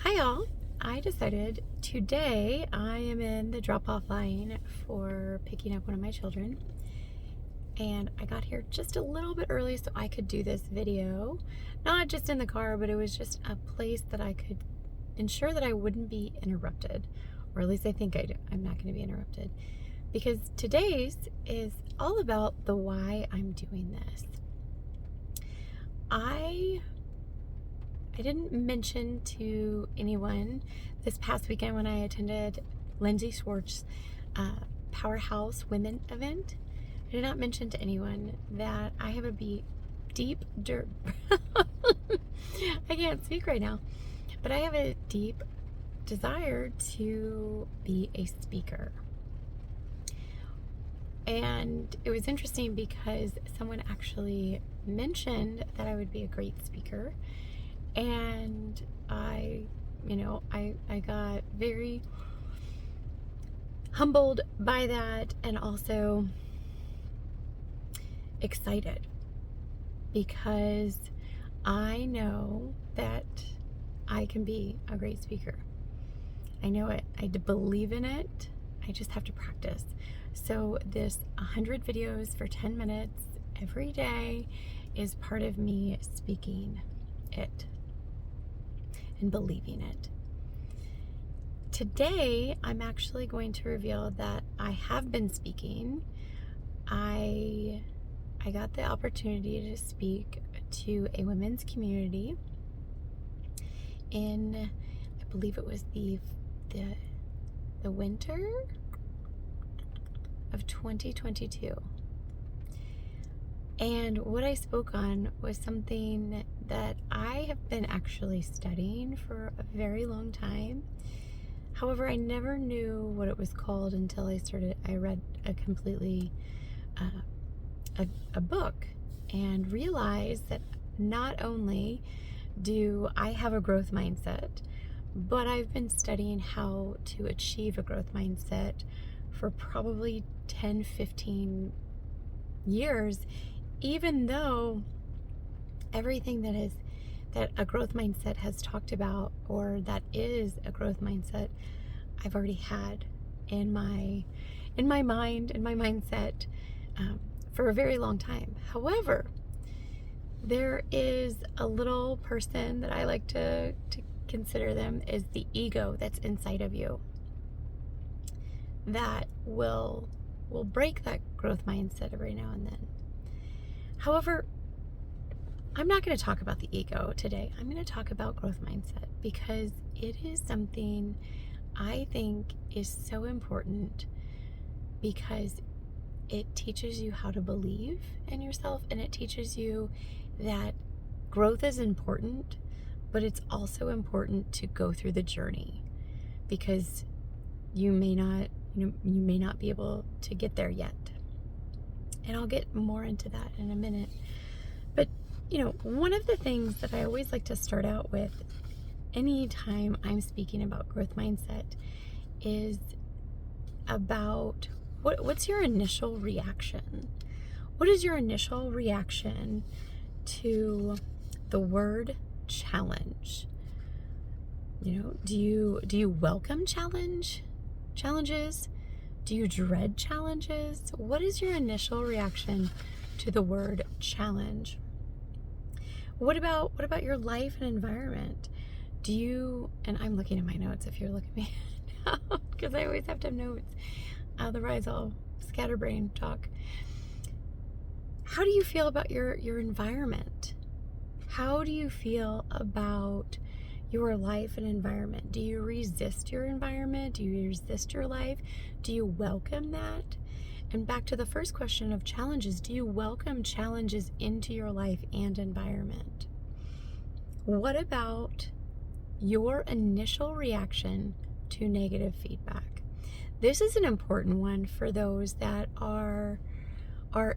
Hi all. I decided today I am in the drop-off line for picking up one of my children, and I got here just a little bit early so I could do this video. Not just in the car, but it was just a place that I could ensure that I wouldn't be interrupted, or at least I think I'm not going to be interrupted, because today's is all about the why I'm doing this. I didn't mention to anyone this past weekend when I attended Lindsay Schwartz's Powerhouse Women event. I did not mention to anyone that I have a deep I can't speak right now, but I have a deep desire to be a speaker. And it was interesting because someone actually mentioned that I would be a great speaker. And I got very humbled by that, and also excited because I know that I can be a great speaker. I know it. I believe in it. I just have to practice. So this 100 videos for 10 minutes every day is part of me speaking it and believing it. Today, I'm actually going to reveal that I have been speaking. I got the opportunity to speak to a women's community in, I believe it was the winter of 2022. And what I spoke on was something that I have been actually studying for a very long time. However, I never knew what it was called until I read a completely, a book, and realized that not only do I have a growth mindset, but I've been studying how to achieve a growth mindset for probably 10, 15 years, even though everything that a growth mindset has talked about, or that is a growth mindset, I've already had in my mind, in my mindset, for a very long time. However, there is a little person that I like to consider them as the ego that's inside of you that will break that growth mindset every now and then. However, I'm not going to talk about the ego today. I'm going to talk about growth mindset because it is something I think is so important, because it teaches you how to believe in yourself, and it teaches you that growth is important, but it's also important to go through the journey, because you may not be able to get there yet. And I'll get more into that in a minute. But, one of the things that I always like to start out with anytime I'm speaking about growth mindset is about what's your initial reaction? What is your initial reaction to the word challenge? Do you welcome challenges? Do you dread challenges? What is your initial reaction to the word challenge? What about your life and environment? And I'm looking at my notes if you're looking at me now, because I always have to have notes. Otherwise I'll scatterbrain talk. How do you feel about your environment? How do you feel about your life and environment? Do you resist your environment? Do you resist your life? Do you welcome that? And back to the first question of challenges, do you welcome challenges into your life and environment? What about your initial reaction to negative feedback? This is an important one for those that are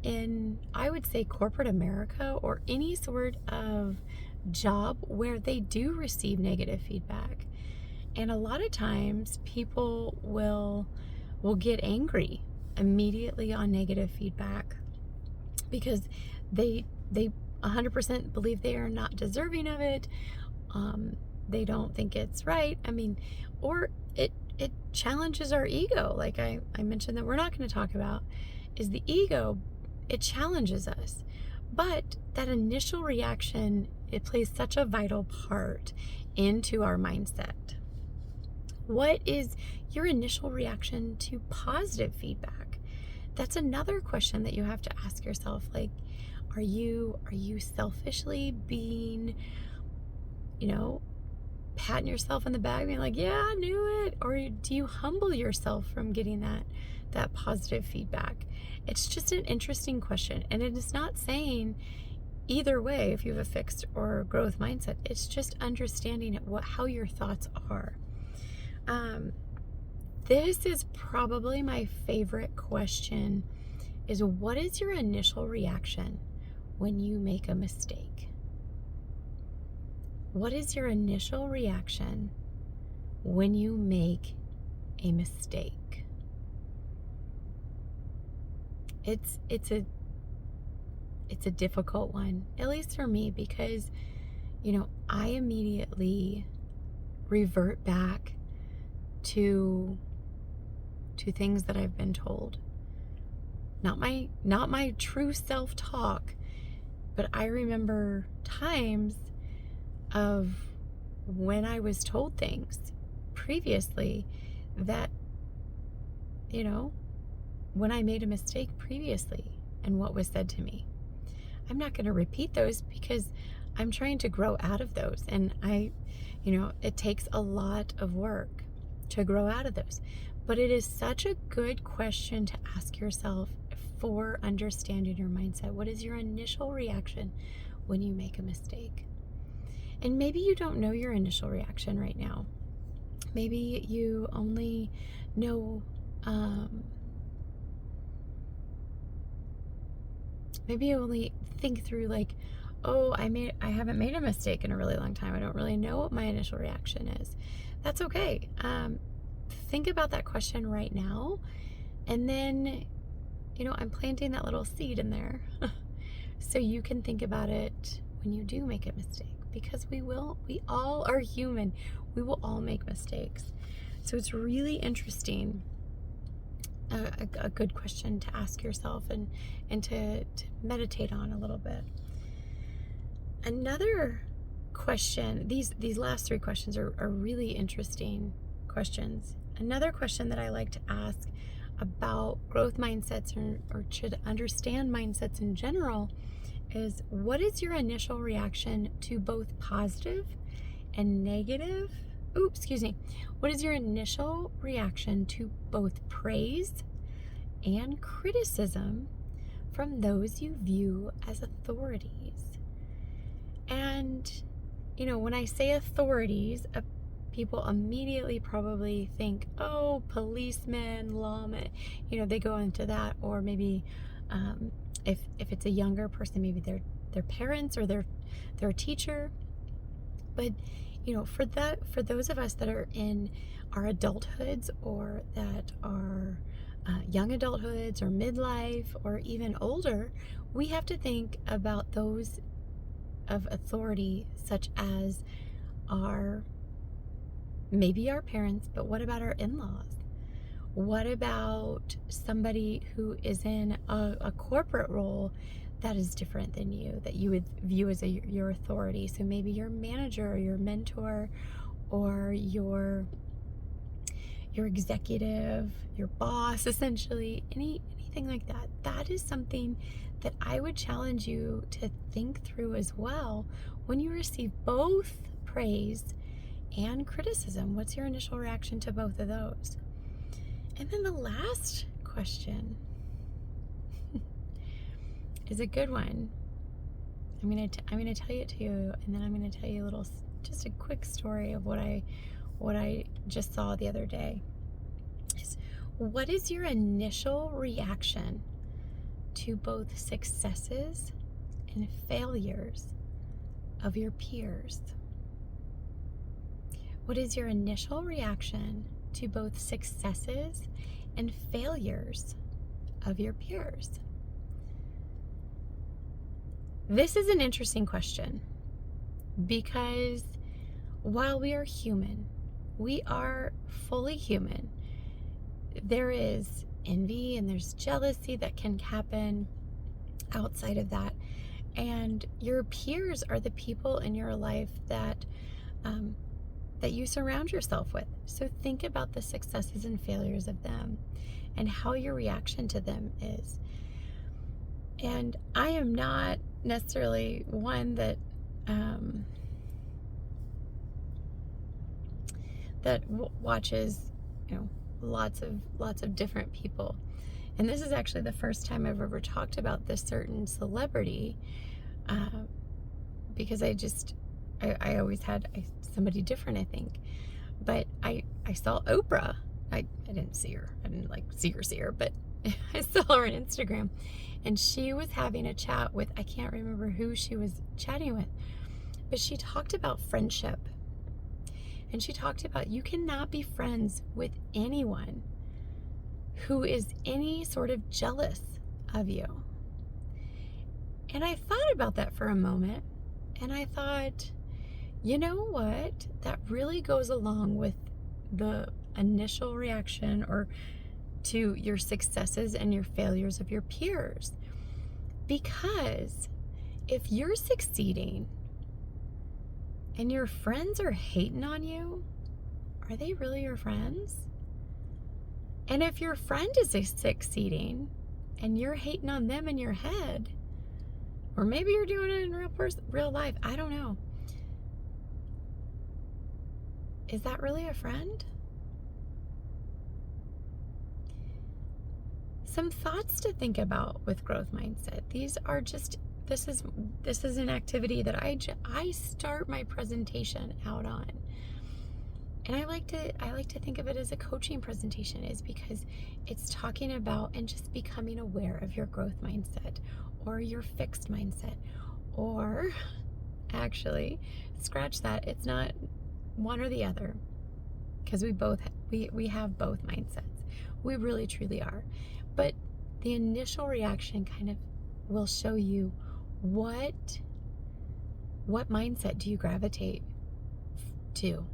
in, I would say, corporate America, or any sort of job where they do receive negative feedback. And a lot of times people will get angry immediately on negative feedback because they 100% believe they are not deserving of it. they don't think it's right. I mean, or it challenges our ego. Like I mentioned that we're not going to talk about is the ego. It challenges us. But that initial reaction, it plays such a vital part into our mindset. What is your initial reaction to positive feedback? That's another question that you have to ask yourself. Like, are you selfishly being, patting yourself in the back, being like, yeah, I knew it? Or do you humble yourself from getting that positive feedback? It's just an interesting question. And it is not saying either way if you have a fixed or growth mindset. It's just understanding how your thoughts are. This is probably my favorite question, is what is your initial reaction when you make a mistake? What is your initial reaction when you make a mistake? It's a difficult one, at least for me, because, I immediately revert back to things that I've been told. Not my true self-talk, but I remember times of when I was told things previously that, when I made a mistake previously and what was said to me. I'm not going to repeat those because I'm trying to grow out of those. And it takes a lot of work to grow out of those. But it is such a good question to ask yourself for understanding your mindset. What is your initial reaction when you make a mistake? And maybe you don't know your initial reaction right now. Maybe you only know, maybe you only think through like, oh, I haven't made a mistake in a really long time. I don't really know what my initial reaction is. That's okay. Think about that question right now. And then, I'm planting that little seed in there so you can think about it when you do make a mistake, because we all are human. We will all make mistakes. So it's really interesting, a good question to ask yourself and to meditate on a little bit. Another question, these last three questions are really interesting questions. Another question that I like to ask about growth mindsets or to understand mindsets in general is, what is your initial reaction to both positive and negative? What is your initial reaction to both praise and criticism from those you view as authorities? And, when I say authorities, people immediately probably think, oh, policemen, lawmen, they go into that. Or maybe if it's a younger person, maybe their parents or their teacher. But, for those of us that are in our adulthoods, or that are young adulthoods or midlife or even older, we have to think about those of authority, such as maybe our parents, but what about our in-laws? What about somebody who is in a corporate role that is different than you, that you would view as your authority? So maybe your manager or your mentor or your executive, your boss, essentially, anything like that. That is something that I would challenge you to think through as well when you receive both praise and criticism. What's your initial reaction to both of those? And then the last question is a good one. I'm gonna tell it to you, and then I'm gonna tell you just a quick story of what I just saw the other day. What is your initial reaction to both successes and failures of your peers? What is your initial reaction to both successes and failures of your peers? This is an interesting question, because while we are human, we are fully human. There is envy and there's jealousy that can happen outside of that. And your peers are the people in your life that that you surround yourself with. So think about the successes and failures of them and how your reaction to them is. And I am not necessarily one that watches, lots of different people. And this is actually the first time I've ever talked about this certain celebrity, because I always had somebody different, I think. But I saw Oprah. I didn't see her. I didn't see her, but I saw her on Instagram. And she was having a chat with, I can't remember who she was chatting with, but she talked about friendship. And she talked about you cannot be friends with anyone who is any sort of jealous of you. And I thought about that for a moment, and I thought, you know what? That really goes along with the initial reaction or to your successes and your failures of your peers. Because if you're succeeding and your friends are hating on you, are they really your friends? And if your friend is succeeding and you're hating on them in your head, or maybe you're doing it in real life, I don't know. Is that really a friend? Some thoughts to think about with growth mindset. This is an activity that I start my presentation out on. And I like to think of it as a coaching presentation, is because it's talking about and just becoming aware of your growth mindset or your fixed mindset, or actually scratch that. It's not one or the other, because we have both mindsets. We really truly are. But the initial reaction kind of will show you what mindset do you gravitate to.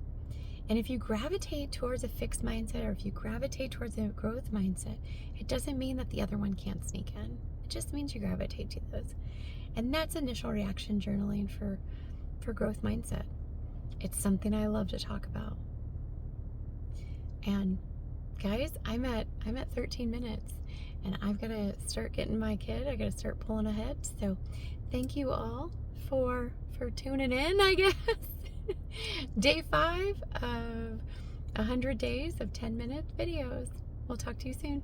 And if you gravitate towards a fixed mindset, or if you gravitate towards a growth mindset, it doesn't mean that the other one can't sneak in. It just means you gravitate to those. And that's initial reaction journaling for growth mindset. It's something I love to talk about. And guys, I'm at 13 minutes, and I've got to start getting my kid. I got to start pulling ahead. So thank you all for tuning in, I guess. Day 5 of 100 days of 10-minute videos. We'll talk to you soon.